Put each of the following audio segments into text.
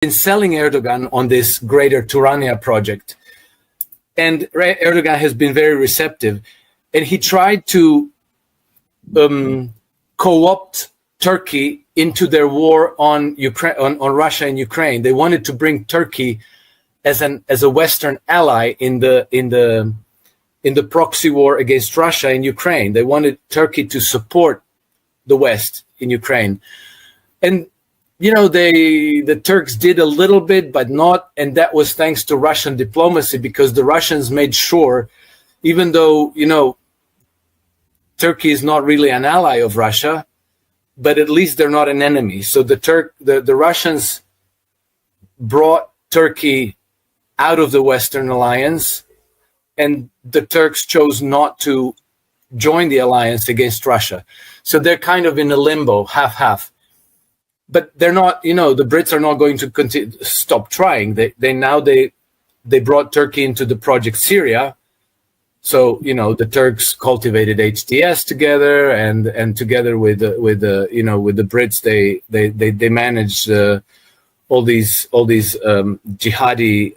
been selling Erdogan on this greater Turania project. And Erdogan has been very receptive. And he tried to co-opt Turkey into their war on Ukraine, on Russia and Ukraine. They wanted to bring Turkey as a Western ally in the proxy war against Russia and Ukraine. They wanted Turkey to support the West in Ukraine. And you know, the Turks did a little bit, but not, and that was thanks to Russian diplomacy, because the Russians made sure, even though, you know, Turkey is not really an ally of Russia, but at least they're not an enemy. So the Russians brought Turkey out of the Western alliance, and the Turks chose not to join the alliance against Russia. So they're kind of in a limbo, half-half. But they're not, you know, the Brits are not going to stop trying. They brought Turkey into the Project Syria. So, you know, the Turks cultivated HTS together, and together with the Brits, they managed all these jihadi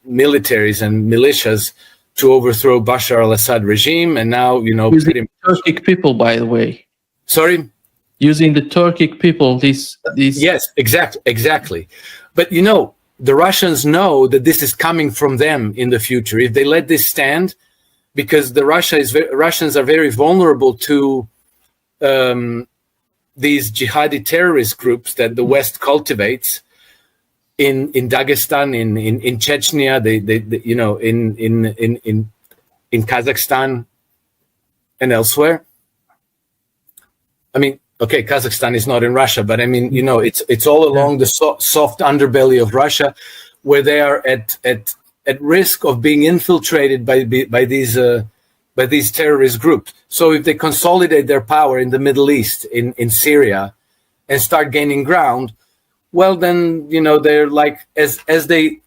militaries and militias to overthrow Bashar al-Assad regime. And now, you know, using Turkic people, by the way. Sorry. Using the Turkic people, these yes, exactly. But you know, the Russians know that this is coming from them in the future. If they let this stand, because the Russians are very vulnerable to these jihadi terrorist groups that the West cultivates in Dagestan, in Chechnya, they you know, in Kazakhstan and elsewhere. I mean, okay, Kazakhstan is not in Russia, but I mean, you know, it's all along the soft underbelly of Russia, where they are at risk of being infiltrated by these terrorist groups. So if they consolidate their power in the Middle East, in Syria, and start gaining ground, well, then, you know, they're like, as they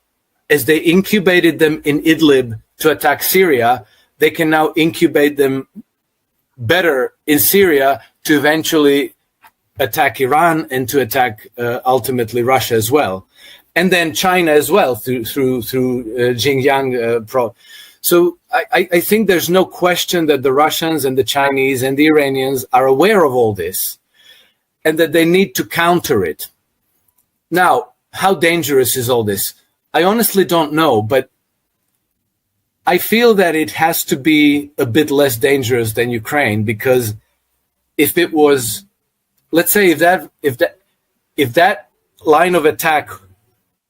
incubated them in Idlib to attack Syria, they can now incubate them better in Syria to eventually attack Iran and to attack ultimately Russia as well, and then China as well through Xinjiang. So I think there's no question that the Russians and the Chinese and the Iranians are aware of all this, and that they need to counter it. Now, how dangerous is all this? I honestly don't know, but I feel that it has to be a bit less dangerous than Ukraine, because if it was, let's say, if that line of attack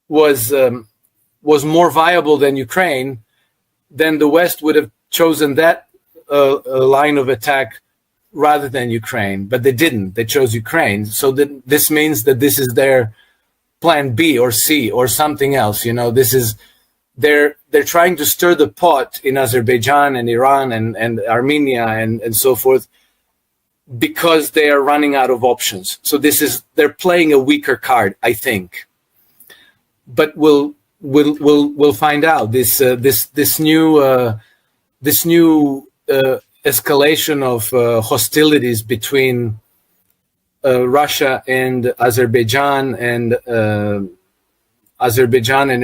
was more viable than Ukraine, then the West would have chosen that line of attack rather than Ukraine. But they didn't. They chose Ukraine. So this means that this is their plan B or C or something else. You know, this is they're trying to stir the pot in Azerbaijan and Iran and Armenia and so forth, because they are running out of options. So they're playing a weaker card, I think. But we'll find out. This new escalation of hostilities between Russia and Azerbaijan and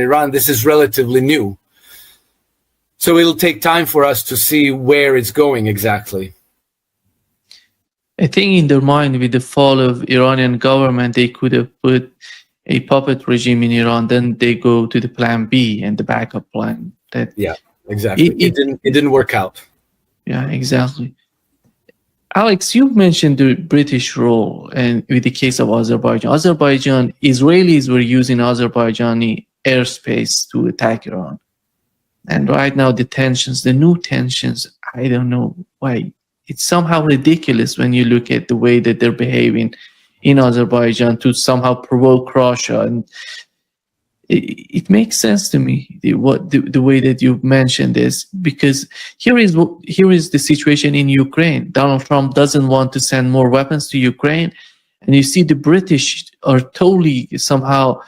Iran. This is relatively new, so it'll take time for us to see where it's going exactly. I think in their mind, with the fall of Iranian government, they could have put a puppet regime in Iran. Then they go to the plan B and the backup plan. Yeah, exactly. It didn't work out. Yeah, exactly. Alex, you mentioned the British role, and with the case of Azerbaijan, Israelis were using Azerbaijani airspace to attack Iran. And right now, the new tensions, I don't know why. It's somehow ridiculous when you look at the way that they're behaving in Azerbaijan to somehow provoke Russia. And it makes sense to me, the way that you mentioned this, because here is the situation in Ukraine. Donald Trump doesn't want to send more weapons to Ukraine, and you see the British are totally somehow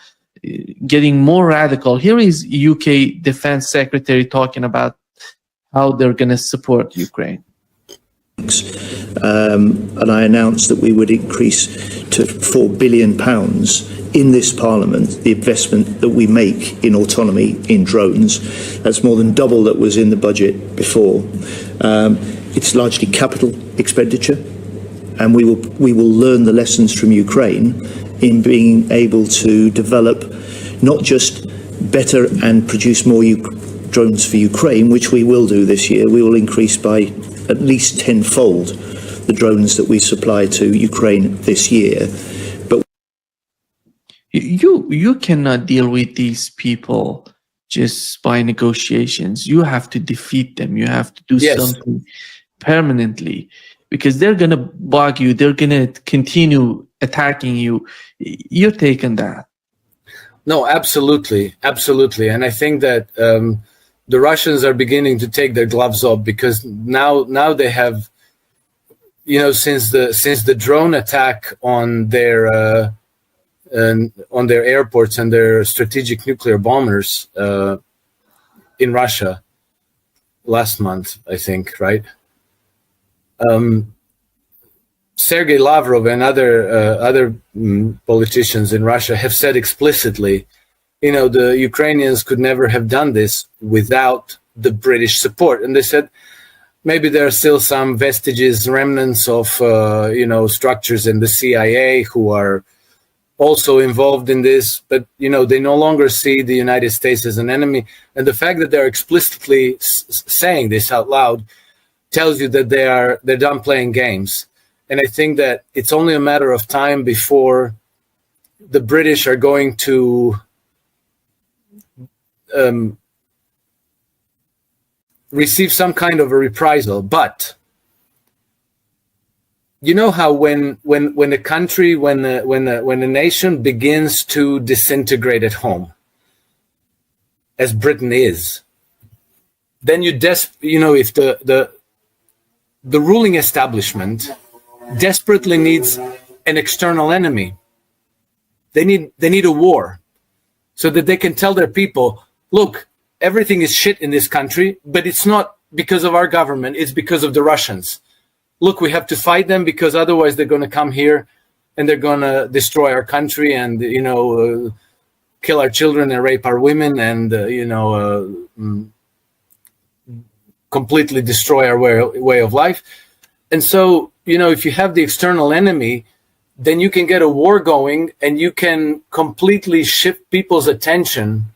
getting more radical. Here is UK Defense Secretary talking about how they're going to support Ukraine. And I announced that we would increase to £4 billion in this Parliament, the investment that we make in autonomy in drones. That's more than double that was in the budget before. It's largely capital expenditure, and we will learn the lessons from Ukraine in being able to develop not just better and produce more drones for Ukraine, which we will do this year. We will increase by at least tenfold the drones that we supply to Ukraine this year. But you cannot deal with these people just by negotiations. You have to defeat them. You have to do something permanently, because they're going to bug you. They're going to continue attacking you. Your take on that? No, absolutely. Absolutely. And I think that the Russians are beginning to take their gloves off, because now they have, since the drone attack on their airports and their strategic nuclear bombers in Russia last month, I think, right? Sergei Lavrov and other politicians in Russia have said explicitly, the Ukrainians could never have done this without the British support. And they said maybe there are still some vestiges, remnants of, structures in the CIA who are also involved in this, but, they no longer see the United States as an enemy. And the fact that they're explicitly saying this out loud tells you that they're done playing games. And I think that it's only a matter of time before the British are going to receive some kind of a reprisal. But you know how when a country, when a nation begins to disintegrate at home, as Britain is, then if the ruling establishment desperately needs an external enemy, they need a war, so that they can tell their people, look, everything is shit in this country, but it's not because of our government, it's because of the Russians. Look, we have to fight them, because otherwise they're going to come here and they're going to destroy our country and, kill our children and rape our women and, completely destroy our way of life. And so, if you have the external enemy, then you can get a war going, and you can completely shift people's attention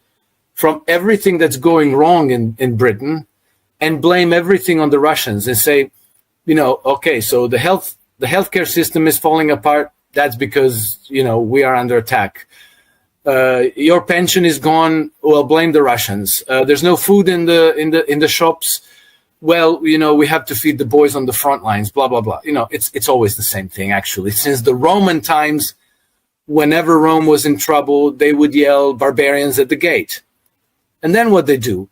from everything that's going wrong in Britain and blame everything on the Russians and say, okay, so the healthcare system is falling apart. That's because, we are under attack. Your pension is gone. Well, blame the Russians. There's no food in the shops. Well, we have to feed the boys on the front lines, blah, blah, blah. It's always the same thing, actually. Since the Roman times, whenever Rome was in trouble, they would yell barbarians at the gate. And then what they do?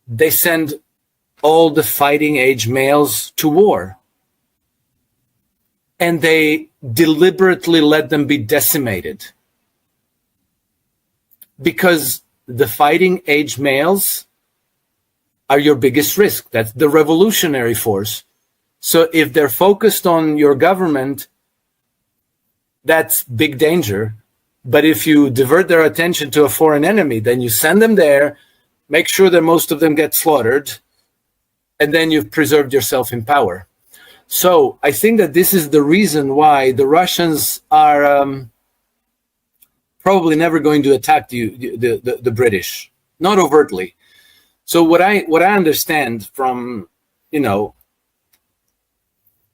They send all the fighting age males to war. And they deliberately let them be decimated. Because the fighting age males are your biggest risk. That's the revolutionary force. So if they're focused on your government, that's big danger. But if you divert their attention to a foreign enemy, then you send them there, make sure that most of them get slaughtered, and then you've preserved yourself in power. So I think that this is the reason why the Russians are probably never going to attack the British, not overtly. So what I understand from,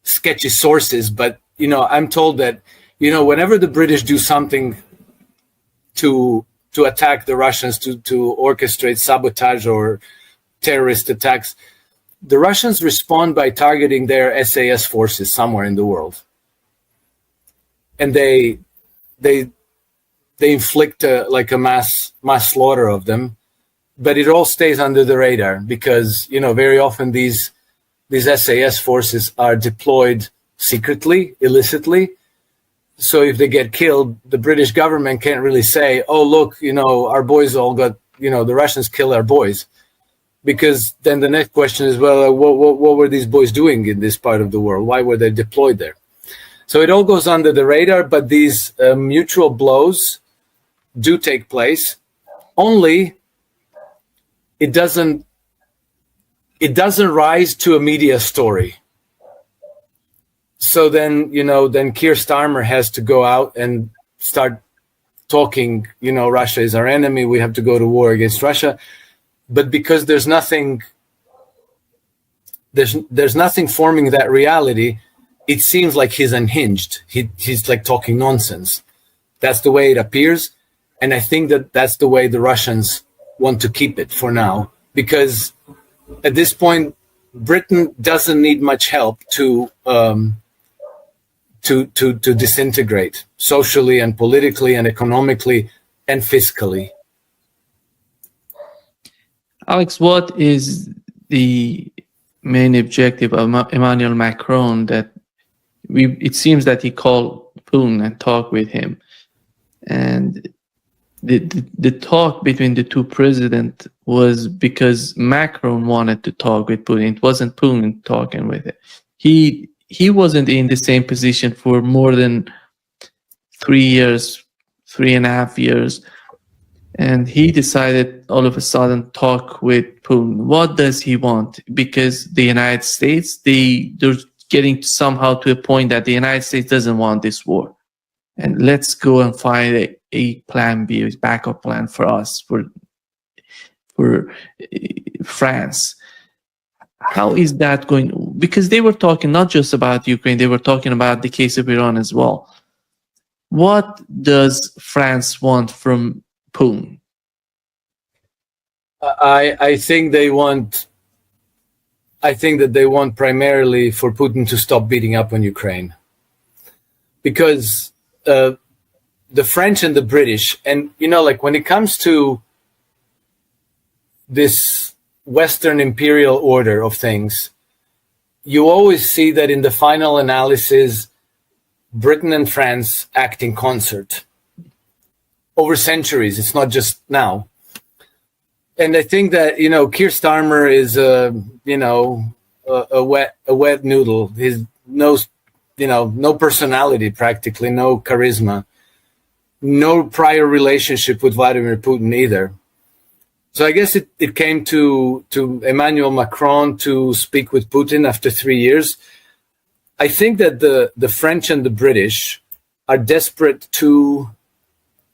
sketchy sources, but, I'm told that, whenever the British do something to attack the Russians, to orchestrate sabotage or terrorist attacks, the Russians respond by targeting their SAS forces somewhere in the world. And they inflict a mass slaughter of them. But it all stays under the radar because, very often these SAS forces are deployed secretly, illicitly. So if they get killed, the British government can't really say, oh, look, our boys all got, the Russians killed our boys. Because then the next question is, well, what were these boys doing in this part of the world? Why were they deployed there? So it all goes under the radar, but these mutual blows do take place, only it doesn't rise to a media story. So then, then Keir Starmer has to go out and start talking, Russia is our enemy, we have to go to war against Russia. But because there's nothing forming that reality, it seems like he's unhinged. He's like talking nonsense. That's the way it appears. And I think that that's the way the Russians want to keep it for now, because at this point, Britain doesn't need much help to disintegrate socially and politically and economically and fiscally. Alex, what is the main objective of Emmanuel Macron? That it seems that he called Putin and talked with him, and the talk between the two presidents was because Macron wanted to talk with Putin. It wasn't Putin talking with it. He wasn't in the same position for more than 3 years, 3.5 years. And he decided all of a sudden talk with Putin. What does he want? Because the United States, they're getting somehow to a point that the United States doesn't want this war. And let's go and find a plan B, a backup plan for us, for France. How is that going? Because they were talking not just about Ukraine, they were talking about the case of Iran as well. What does France want from Putin? I think they want. I think that they want primarily for Putin to stop beating up on Ukraine, because the French and the British, and like when it comes to this Western imperial order of things, you always see that in the final analysis, Britain and France act in concert over centuries. It's not just now. And I think that, Keir Starmer is a wet noodle. He's no personality, practically, no charisma, no prior relationship with Vladimir Putin either. So I guess it came to Emmanuel Macron to speak with Putin after 3 years. I think that the French and the British are desperate to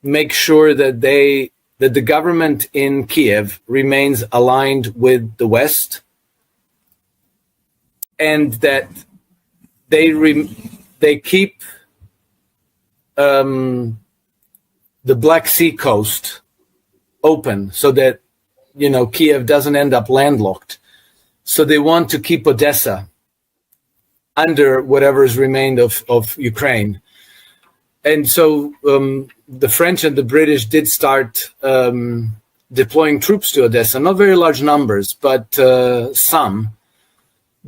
make sure that the government in Kiev remains aligned with the West, and that they keep the Black Sea coast open so that Kiev doesn't end up landlocked. So they want to keep Odessa under whatever is remained of Ukraine. And so the French and the British did start deploying troops to Odessa, not very large numbers, but some,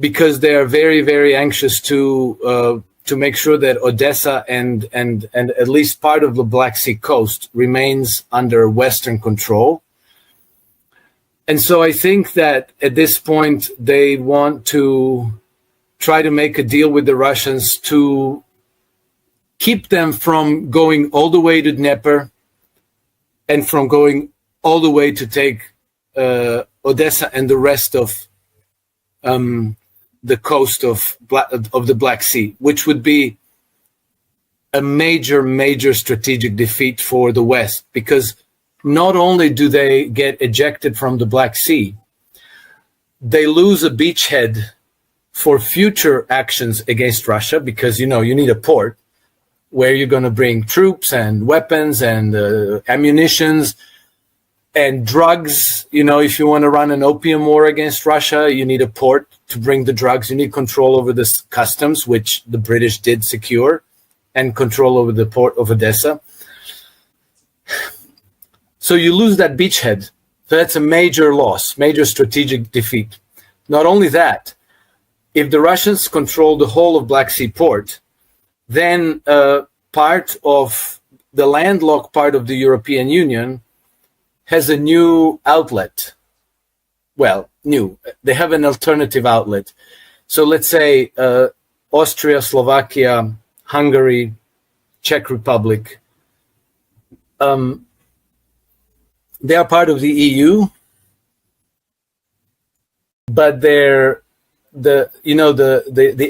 because they are very, very anxious to make sure that Odessa and at least part of the Black Sea coast remains under Western control. And so I think that at this point, they want to try to make a deal with the Russians to keep them from going all the way to Dnieper and from going all the way to take Odessa and the rest of the coast of the Black Sea, which would be a major, major strategic defeat for the West, because not only do they get ejected from the Black Sea, they lose a beachhead for future actions against Russia, because, you need a port where you're going to bring troops and weapons and ammunitions and drugs. If you want to run an opium war against Russia, you need a port to bring the drugs. You need control over the customs, which the British did secure, and control over the port of Odessa. So you lose that beachhead. So that's a major loss, major strategic defeat. Not only that, if the Russians control the whole of Black Sea port, then part of the landlocked part of the European Union has a new outlet. Well, new. They have an alternative outlet. So let's say Austria, Slovakia, Hungary, Czech Republic, they are part of the EU, but the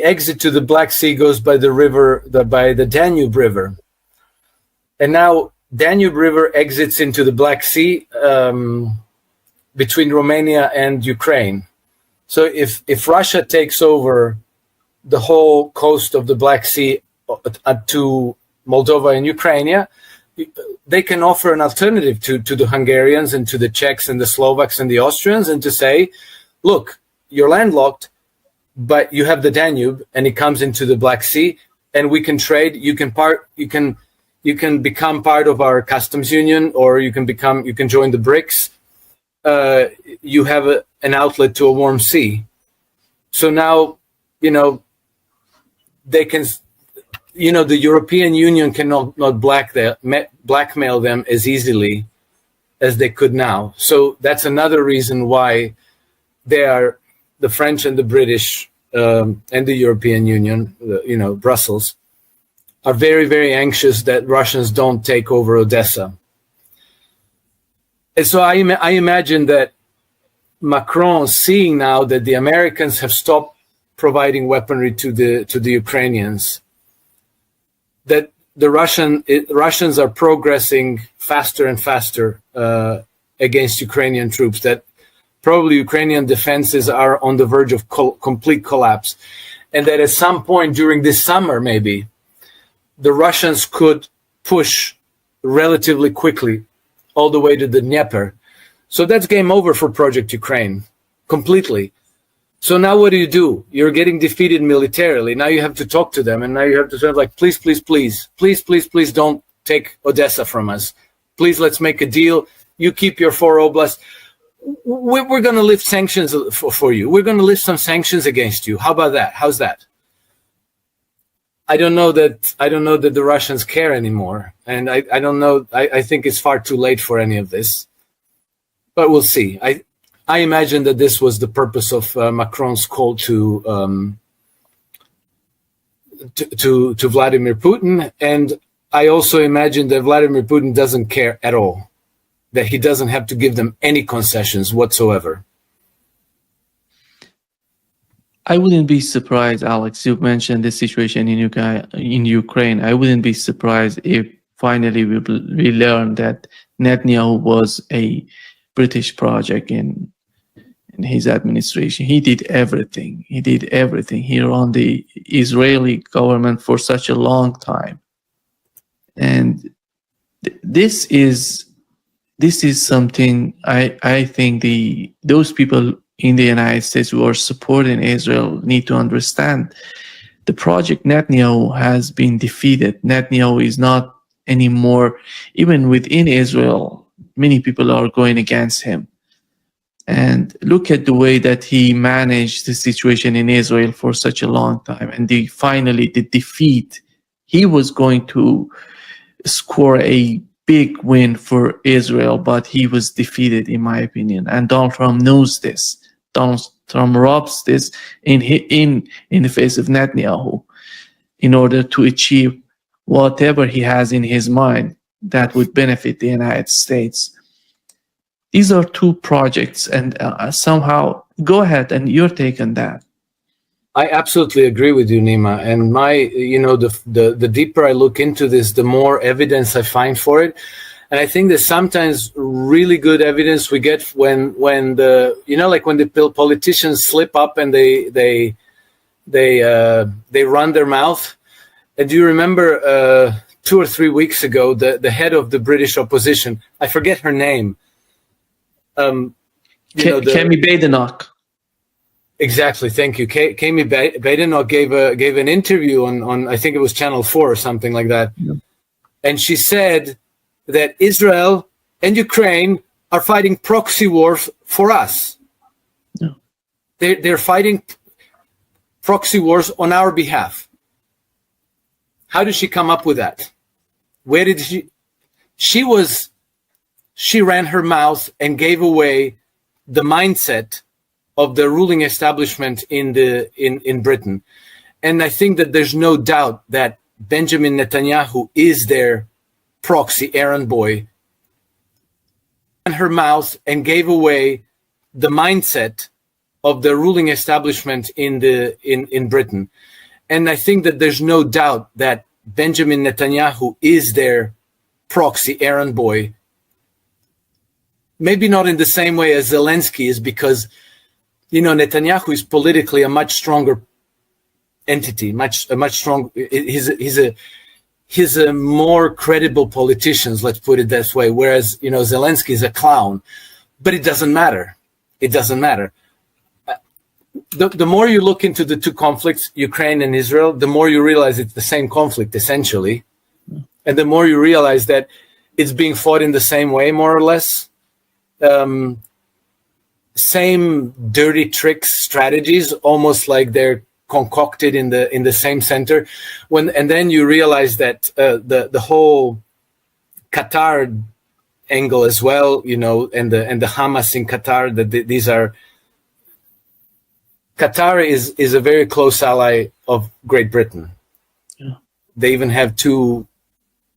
exit to the Black Sea goes by the Danube River, and now Danube River exits into the Black Sea between Romania and Ukraine. So if Russia takes over the whole coast of the Black Sea to Moldova and Ukraine, they can offer an alternative to the Hungarians and to the Czechs and the Slovaks and the Austrians, and to say, look, you're landlocked, but you have the Danube and it comes into the Black Sea, and we can trade. You can become part of our customs union, or you can join the BRICS. You have an outlet to a warm sea. So now, they can, the European Union cannot blackmail them as easily as they could now. So that's another reason why the French and the British and the European Union, Brussels, are very, very anxious that Russians don't take over Odessa. And so I imagine that Macron, seeing now that the Americans have stopped providing weaponry to the Ukrainians, that the Russians are progressing faster and faster against Ukrainian troops, that probably Ukrainian defenses are on the verge of complete collapse, and that at some point during this summer, maybe, the Russians could push relatively quickly all the way to the Dnieper. So that's game over for Project Ukraine, completely. So now what do? You're getting defeated militarily. Now you have to talk to them, and now you have to say, like, please, please, please, please, please, please don't take Odessa from us. Please, let's make a deal. You keep your 4 oblasts. We're going to lift sanctions for you. We're going to lift some sanctions against you. How about that? How's that? I don't know that the Russians care anymore, and I don't know. I think it's far too late for any of this, but we'll see. I imagine that this was the purpose of Macron's call to Vladimir Putin, and I also imagine that Vladimir Putin doesn't care at all, that he doesn't have to give them any concessions whatsoever. I wouldn't be surprised, Alex. You mentioned the situation in Ukraine. I wouldn't be surprised if finally we learn that Netanyahu was a British project in his administration. He did everything. He ran the Israeli government for such a long time, and this is something I think those people in the United States who are supporting Israel need to understand. The Project Netanyahu has been defeated. Netanyahu is not anymore, even within Israel, many people are going against him. And look at the way that he managed the situation in Israel for such a long time. And finally, the defeat, he was going to score a big win for Israel, but he was defeated, in my opinion. And Donald Trump knows this. Donald Trump robs this in the face of Netanyahu in order to achieve whatever he has in his mind that would benefit the United States. These are two projects, and somehow, go ahead and your take on that. I absolutely agree with you, Nima. And the deeper I look into this, the more evidence I find for it. And I think there's sometimes really good evidence we get when the politicians slip up and they run their mouth. And do you remember 2 or 3 weeks ago, the head of the British opposition, I forget her name. Kemi Badenoch. Exactly, thank you. Kemi Badenoch gave an interview on I think it was Channel 4 or something like that, yeah. And she said that Israel and Ukraine are fighting proxy wars for us. Yeah. They're fighting proxy wars on our behalf. How did she come up with that? Where did she ran her mouth and gave away the mindset of the ruling establishment in Britain. And I think that there's no doubt that Benjamin Netanyahu is their proxy errand boy. her mouth and gave away the mindset of the ruling establishment in Britain. And I think that there's no doubt that Benjamin Netanyahu is their proxy errand boy. Maybe not in the same way as Zelensky is, because, you know, Netanyahu is politically a much stronger entity, much stronger. He's a more credible politician, let's put it this way. Whereas, you know, Zelensky is a clown, but it doesn't matter. It doesn't matter. The more you look into the two conflicts, Ukraine and Israel, the more you realize it's the same conflict, essentially. And the more you realize that it's being fought in the same way, more or less. Same dirty tricks, strategies, almost like they're concocted in the same center. And then you realize that the whole Qatar angle as well, you know, and the Hamas in Qatar, that these are. Qatar is a very close ally of Great Britain. Yeah. They even have two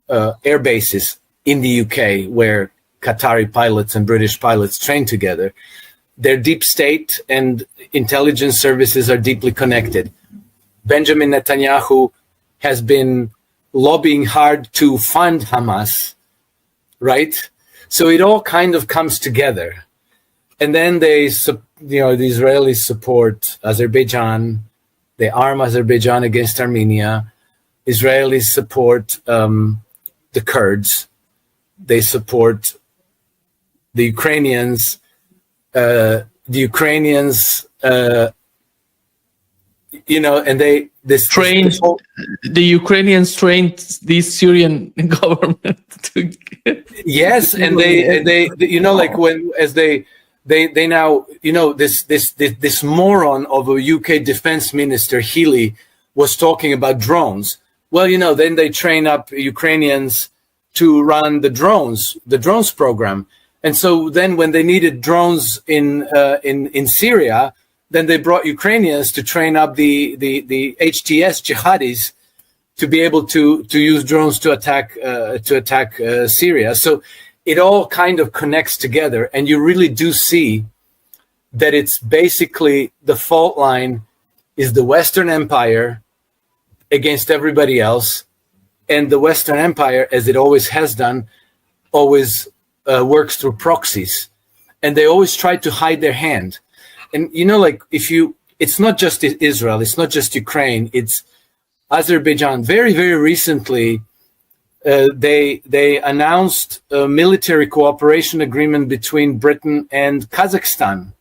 air bases in the UK where Qatari pilots and British pilots train together. Their deep state and intelligence services are deeply connected. Benjamin Netanyahu has been lobbying hard to fund Hamas, right? So it all kind of comes together. And then the Israelis support Azerbaijan. They arm Azerbaijan against Armenia. Israelis support the Kurds. They support the Ukrainians. And the Ukrainians trained the Syrian government to. Yes, and they you know, like they now, you know, this moron of a UK defense minister, Healy, was talking about drones. Well, you know, then they train up Ukrainians to run the drones program. And so then when they needed drones in Syria, then they brought Ukrainians to train up the HTS jihadis to be able to use drones to attack Syria. So it all kind of connects together, and you really do see that it's basically the fault line is the Western Empire against everybody else, and the Western Empire, as it always has done, always works through proxies, and they always try to hide their hand. And you know, like it's not just Israel, it's not just Ukraine, it's Azerbaijan. Very, very recently, they announced a military cooperation agreement between Britain and Kazakhstan.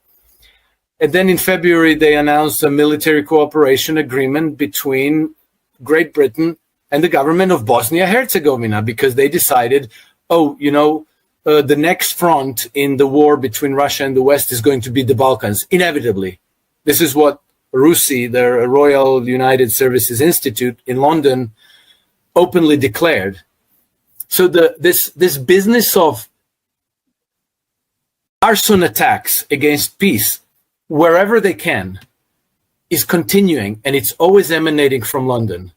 And then in February, they announced a military cooperation agreement between Great Britain and the government of Bosnia-Herzegovina, because they decided, the next front in the war between Russia and the West is going to be the Balkans, inevitably. This is what RUSI, the Royal United Services Institute in London, openly declared. So this business of arson attacks against peace, wherever they can, is continuing, and it's always emanating from London.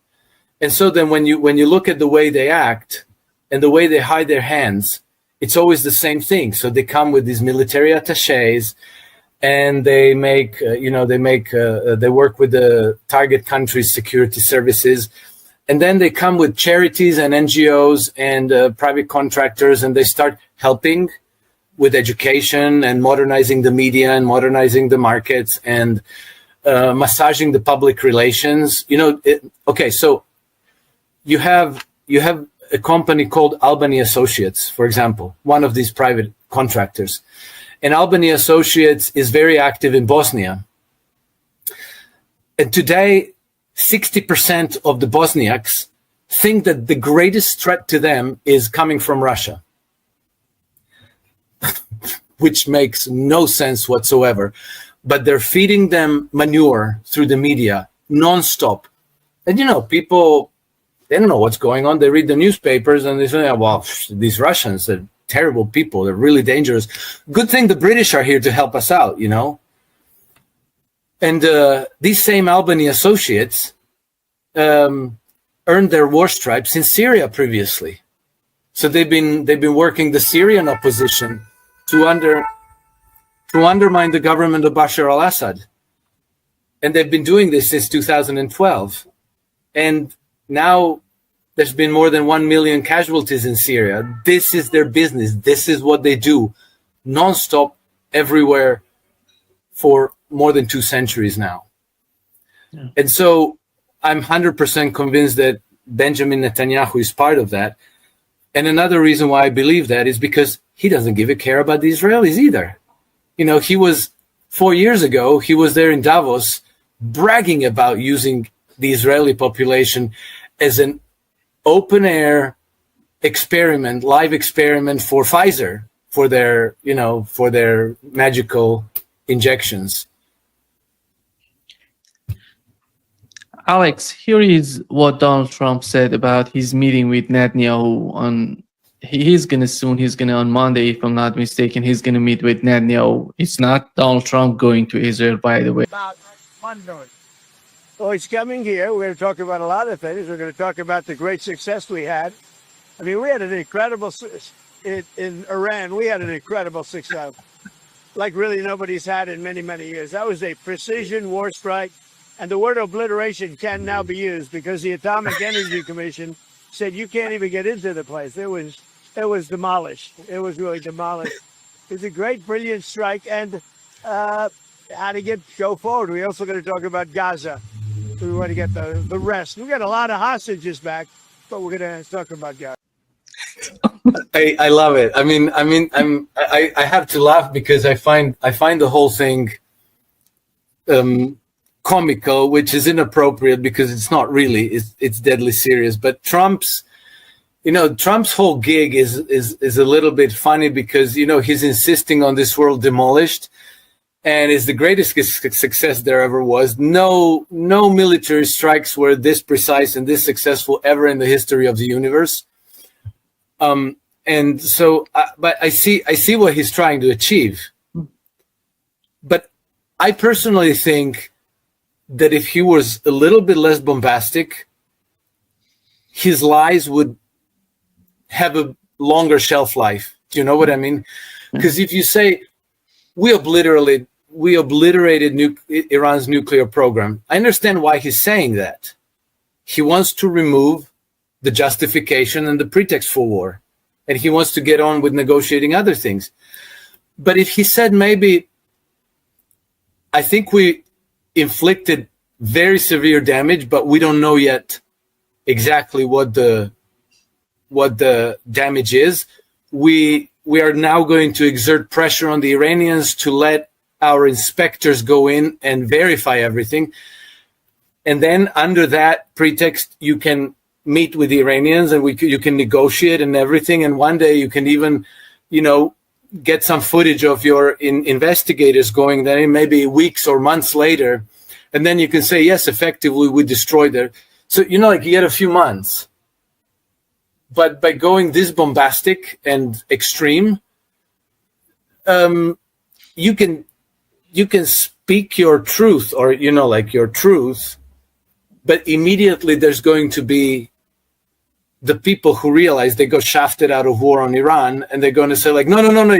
And so then when you look at the way they act and the way they hide their hands, it's always the same thing. So they come with these military attachés, and they work with the target country's security services. And then they come with charities and NGOs and private contractors, and they start helping with education and modernizing the media and modernizing the markets and massaging the public relations. So you have a company called Albany Associates, for example, one of these private contractors. And Albany Associates is very active in Bosnia. And today, 60% of the Bosniaks think that the greatest threat to them is coming from Russia, which makes no sense whatsoever. But they're feeding them manure through the media nonstop. And, people, they don't know what's going on. They read the newspapers and they say, well, these Russians are terrible people. They're really dangerous. Good thing the British are here to help us out, And these same Albany Associates earned their war stripes in Syria previously. So they've been working the Syrian opposition to undermine the government of Bashar al-Assad. And they've been doing this since 2012. And now there's been more than 1 million casualties in Syria. This is their business. This is what they do nonstop everywhere for more than 2 centuries now. Yeah. And so I'm 100% convinced that Benjamin Netanyahu is part of that. And another reason why I believe that is because he doesn't give a care about the Israelis either. You know, he was 4 years ago, he was there in Davos bragging about using the Israeli population as an open air experiment, live experiment for Pfizer, for their, you know, for their magical injections. Alex, here is what Donald Trump said about his meeting with Netanyahu on. He's gonna on Monday, if I'm not mistaken, he's gonna meet with Netanyahu. It's not Donald Trump going to Israel, by the way. About Monday. Well, he's coming here. We're going to talk about a lot of things. We're going to talk about the great success we had. I mean, we had an incredible in Iran. We had an incredible success, like really nobody's had in many, many years. That was a precision war strike, and the word obliteration can now be used because the Atomic Energy Commission said you can't even get into the place. It was demolished. It was really demolished. It was a great, brilliant strike, and how to go forward. We're also going to talk about Gaza. We want to get the rest. We got a lot of hostages back, but we're going to talk about Gaza. I love it. I have to laugh because I find the whole thing comical, which is inappropriate because it's not really. It's deadly serious. But Trump's whole gig is a little bit funny because he's insisting on this world demolished. And it's the greatest success there ever was. No military strikes were this precise and this successful ever in the history of the universe. And so, but I see what he's trying to achieve. But I personally think that if he was a little bit less bombastic, his lies would have a longer shelf life. Do you know what I mean? Because if you say, we obliterated Iran's nuclear program. I understand why he's saying that. He wants to remove the justification and the pretext for war, and he wants to get on with negotiating other things. But if he said maybe, I think we inflicted very severe damage, but we don't know yet exactly what the damage is. We are now going to exert pressure on the Iranians to let our inspectors go in and verify everything. And then under that pretext, you can meet with the Iranians and you can negotiate and everything. And one day you can even, get some footage of your investigators going there maybe weeks or months later. And then you can say, yes, effectively, we destroyed it. So, you get a few months. But by going this bombastic and extreme, you can speak your truth or, your truth, but immediately there's going to be the people who realize they got shafted out of war on Iran, and they're going to say no,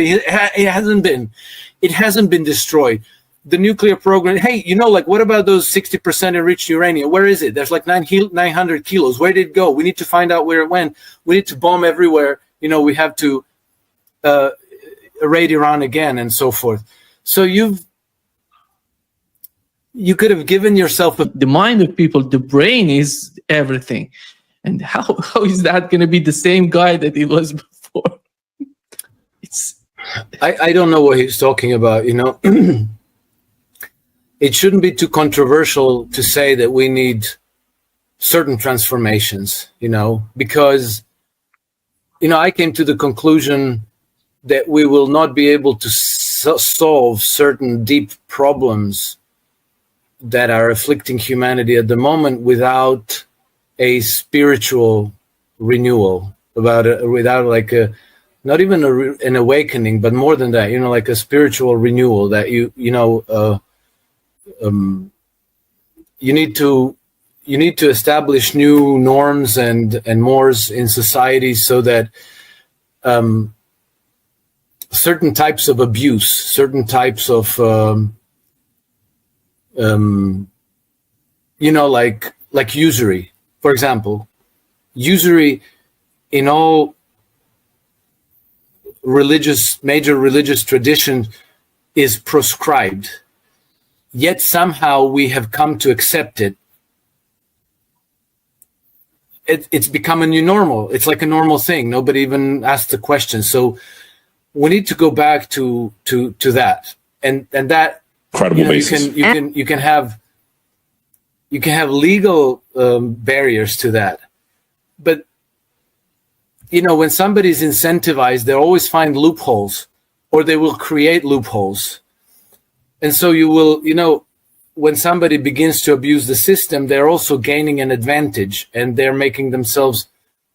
it hasn't been destroyed. The nuclear program, hey, what about those 60% enriched uranium? Where is it? There's 900 kilos. Where did it go? We need to find out where it went. We need to bomb everywhere. We have to raid Iran again and so forth. So you could have given yourself the mind of people, the brain is everything. And how is that going to be the same guy that it was before? I don't know what he's talking about, It shouldn't be too controversial to say that we need certain transformations, because, I came to the conclusion that we will not be able to solve certain deep problems that are afflicting humanity at the moment without a spiritual renewal, without not even an awakening, but more than that, a spiritual renewal that you need to establish new norms and mores in society so that certain types of abuse, certain types of like usury, for example. Usury in all major religious traditions is proscribed, yet somehow we have come to accept it. It's become a new normal. It's like a normal thing. Nobody even asked the question. So we need to go back to that, and that credible basis. You can have legal barriers to that, but when somebody's incentivized, they always find loopholes, or they will create loopholes, and so you will when somebody begins to abuse the system, they're also gaining an advantage, and they're making themselves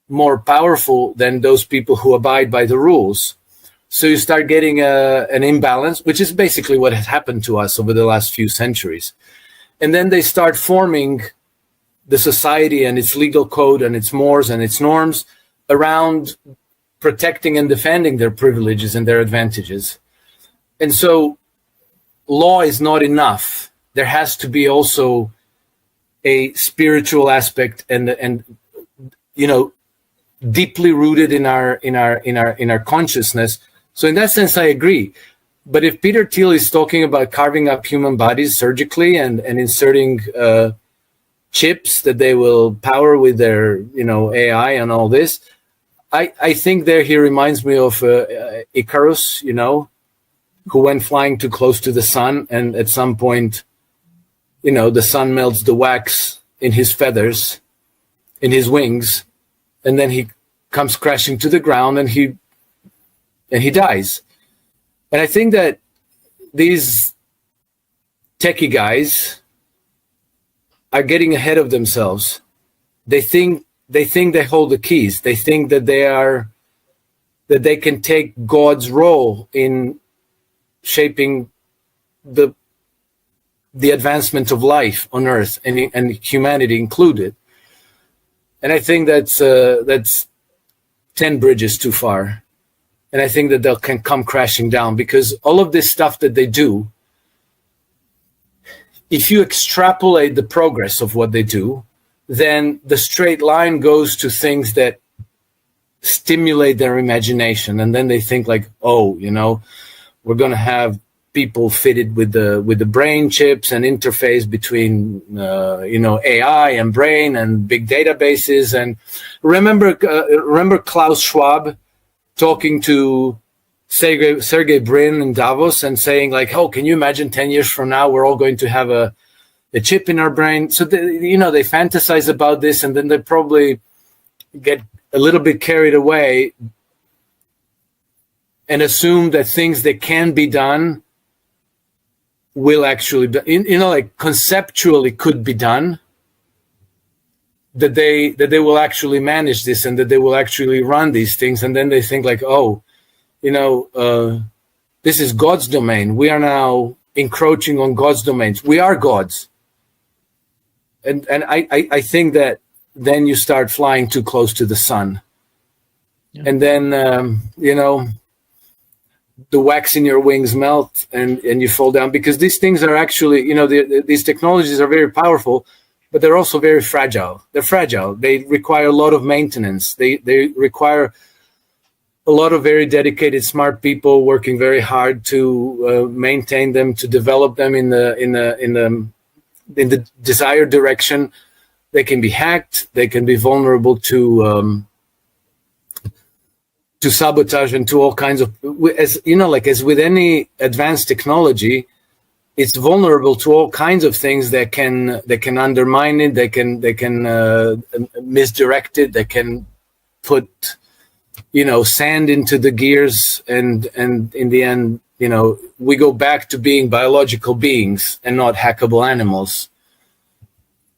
more powerful than those people who abide by the rules. So you start getting an imbalance, which is basically what has happened to us over the last few centuries. And then they start forming the society and its legal code and its mores and its norms around protecting and defending their privileges and their advantages. And so law is not enough. There has to be also a spiritual aspect and deeply rooted in our consciousness. So in that sense, I agree. But if Peter Thiel is talking about carving up human bodies surgically and inserting chips that they will power with their AI and all this, I think there he reminds me of Icarus, who went flying too close to the sun, and at some point, the sun melts the wax in his feathers, in his wings, and then he comes crashing to the ground and he dies. And I think that these techie guys are getting ahead of themselves. They think they hold the keys. They think that they can take God's role in shaping the advancement of life on Earth and humanity included. And I think that's 10 bridges too far. And I think that they can come crashing down, because all of this stuff that they do, if you extrapolate the progress of what they do, then the straight line goes to things that stimulate their imagination. And then they think like, we're going to have people fitted with the brain chips and interface between AI and brain and big databases. And remember Klaus Schwab talking to Sergey Brin in Davos and saying like, can you imagine 10 years from now we're all going to have a chip in our brain? So they fantasize about this, and then they probably get a little bit carried away and assume that things that can be done will actually be, like conceptually could be done, that they will actually manage this and that they will actually run these things. And then they think like, this is God's domain. We are now encroaching on God's domains. We are gods. And I think that then you start flying too close to the sun. Yeah. And then, the wax in your wings melt and you fall down, because these things are actually, these technologies are very powerful, but they're also very fragile. They're fragile. They require a lot of maintenance. They require a lot of very dedicated, smart people working very hard to maintain them, to develop them in the desired direction. They can be hacked. They can be vulnerable to sabotage and to all kinds of, as with any advanced technology, it's vulnerable to all kinds of things that can undermine it. They can misdirect it. They can put sand into the gears, and in the end, we go back to being biological beings and not hackable animals.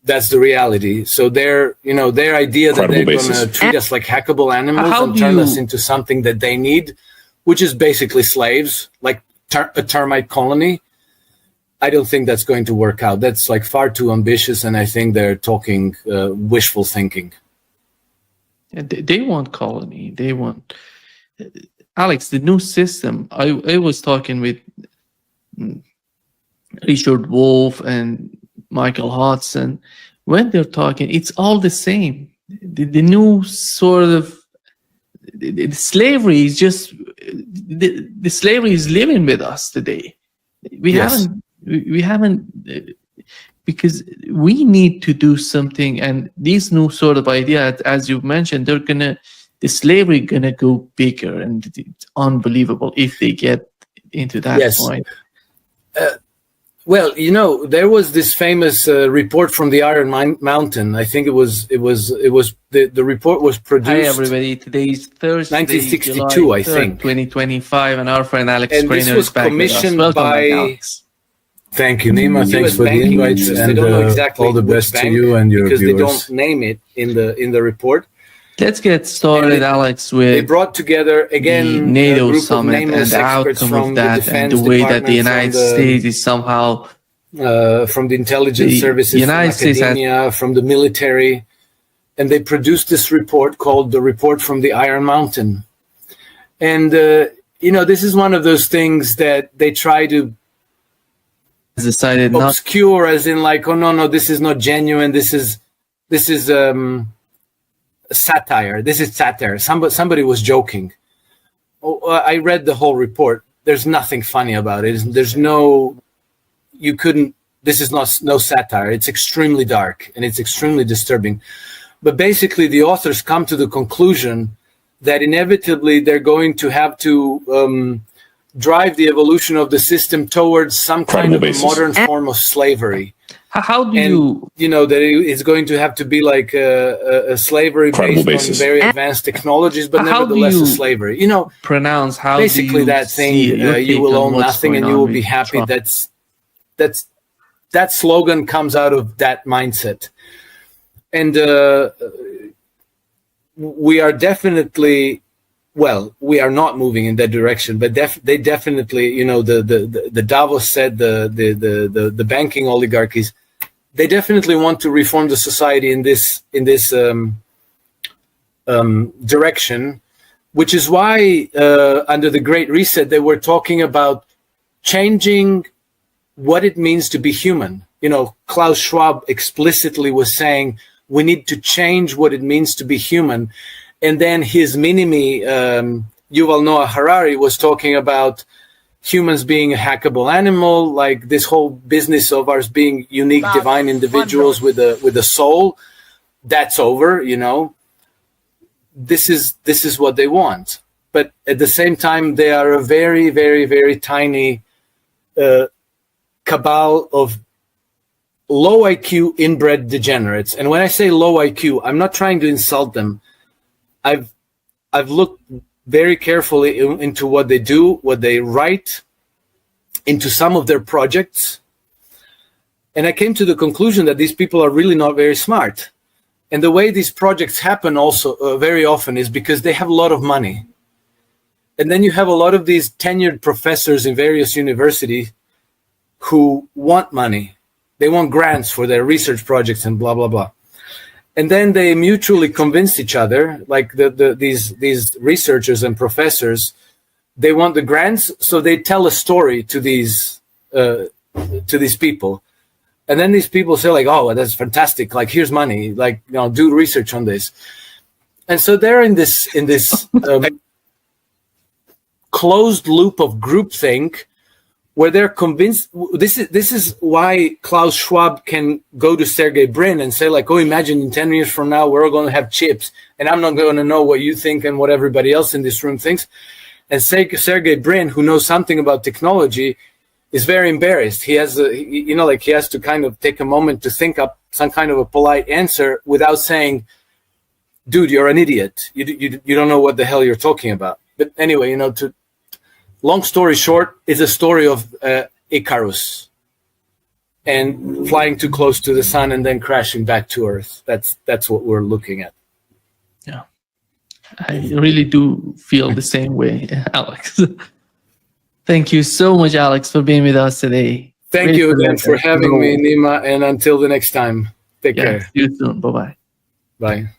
That's the reality. So their idea that they're going to treat us like hackable animals and turn us into something that they need, which is basically slaves, like a termite colony, I don't think that's going to work out. That's like far too ambitious, and I think they're talking wishful thinking. They want colony. They want Alex, the new system, I was talking with Richard Wolff and Michael Hodson. When they're talking, it's all the same. The new sort of the slavery is just the slavery is living with us today. We haven't because we need to do something, and these new sort of ideas, as you mentioned, the slavery gonna go bigger, and it's unbelievable if they get into that point. Well, there was this famous report from the Iron Mountain. I think it was the report was produced. Hi everybody, today is Thursday, 1962, July 3rd, I think, 2025, and our friend Alex Krainer this was is back commissioned with us. Welcome by. back, Alex. Thank you, Nima. Thanks for the invite, and they don't know exactly all the best to you and your because viewers. they don't name it in the report. Let's get started, Alex, They with brought together again the a NATO group of summit and nameless the experts outcome from of the that, and Defense the way that the Department, United States is somehow from the intelligence services, United from States academia, from the military, and they produced this report called the Report from the Iron Mountain. And this is one of those things that they try to decided not obscure, as in like, oh no, this is not genuine. This is satire. This is satire. Somebody was joking. I read the whole report. There's nothing funny about it. There's no. You couldn't. This is no satire. It's extremely dark and it's extremely disturbing. But basically, the authors come to the conclusion that inevitably they're going to have to drive the evolution of the system towards some kind of a modern form of slavery. How do you that it's going to have to be like a slavery based on very advanced technologies, but nevertheless a slavery. Pronounce how basically that thing. You will own nothing and you will be happy. Trump. That slogan comes out of that mindset, and we are definitely. Well, we are not moving in that direction, but they definitely, the Davos said, the banking oligarchies, they definitely want to reform the society in this direction, which is why under the Great Reset they were talking about changing what it means to be human. Klaus Schwab explicitly was saying we need to change what it means to be human. And then his mini-me, Yuval Noah Harari, was talking about humans being a hackable animal, like this whole business of ours being unique, divine individuals with a soul. That's over, This is what they want. But at the same time, they are a very, very, very tiny cabal of low IQ inbred degenerates. And when I say low IQ, I'm not trying to insult them. I've looked very carefully into what they do, what they write, into some of their projects, and I came to the conclusion that these people are really not very smart. And the way these projects happen also very often is because they have a lot of money. And then you have a lot of these tenured professors in various universities who want money. They want grants for their research projects and blah, blah, blah. And then they mutually convince each other, like these researchers and professors, they want the grants, so they tell a story to these people. And then these people say like, oh, that's fantastic. Like, here's money, like, do research on this. And so they're in this closed loop of groupthink, where they're convinced. This is why Klaus Schwab can go to Sergey Brin and say like, oh, imagine in 10 years from now, we're all going to have chips and I'm not going to know what you think and what everybody else in this room thinks. And Sergey Brin, who knows something about technology, is very embarrassed. He has he has to kind of take a moment to think up some kind of a polite answer without saying, dude, you're an idiot. You don't know what the hell you're talking about. But anyway, long story short, is a story of Icarus and flying too close to the sun and then crashing back to Earth. That's what we're looking at. Yeah, I really do feel the same way, Alex. Thank you so much, Alex, for being with us today. Thank you again for having me, Nima, and until the next time, take care. See you soon. Bye-bye. Bye.